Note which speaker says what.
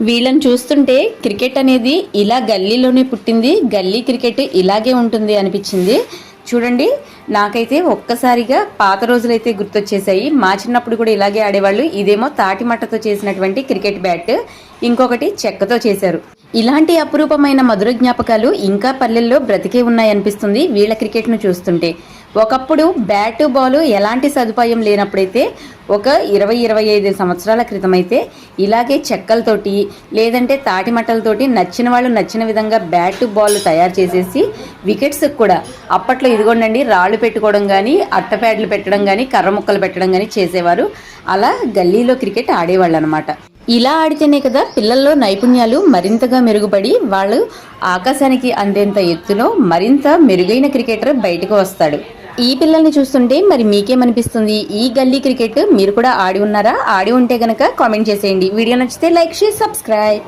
Speaker 1: వీళ్ళని చూస్తుంటే క్రికెట్ అనేది ఇలా గల్లీలోనే పుట్టింది, గల్లీ క్రికెట్ ఇలాగే ఉంటుంది అనిపించింది. చూడండి, నాకైతే ఒక్కసారిగా పాత రోజులైతే గుర్తొచ్చేసాయి. మా చిన్నప్పుడు కూడా ఇలాగే ఆడేవాళ్ళు. ఇదేమో తాటి మట్టతో చేసినటువంటి క్రికెట్ బ్యాట్, ఇంకొకటి చెక్కతో చేశారు. ఇలాంటి అపురూపమైన మధుర జ్ఞాపకాలు ఇంకా పల్లెల్లో బ్రతికే ఉన్నాయనిపిస్తుంది వీళ్ళ క్రికెట్ను చూస్తుంటే. ఒకప్పుడు బ్యాటు బాలు ఎలాంటి సదుపాయం లేనప్పుడైతే ఒక 20-25 సంవత్సరాల క్రితం అయితే ఇలాగే చెక్కలతోటి లేదంటే తాటి మట్టలతోటి నచ్చిన వాళ్ళు నచ్చిన విధంగా బ్యాటు బాల్ తయారు చేసేసి వికెట్స్ కూడా అప్పట్లో ఇదిగోండి రాళ్ళు పెట్టుకోవడం కానీ, అట్టప్యాడ్లు పెట్టడం కానీ, కర్ర ముక్కలు పెట్టడం కానీ చేసేవారు. అలా గల్లీలో క్రికెట్ ఆడేవాళ్ళు అనమాట. ఇలా ఆడితేనే కదా పిల్లల్లో నైపుణ్యాలు మరింతగా మెరుగుపడి వాళ్ళు ఆకాశానికి అందేంత ఎత్తులో మరింత మెరుగైన క్రికెటర్ బయటకు వస్తాడు. ఈ పిల్లల్ని చూస్తుంటే మరి మీకేమనిపిస్తుంది? ఈ గల్లీ క్రికెట్ మీరు కూడా ఆడి ఉన్నారా? ఆడి ఉంటే గనక కామెంట్ చేసేయండి. వీడియో నచ్చితే లైక్, షేర్, సబ్స్క్రైబ్.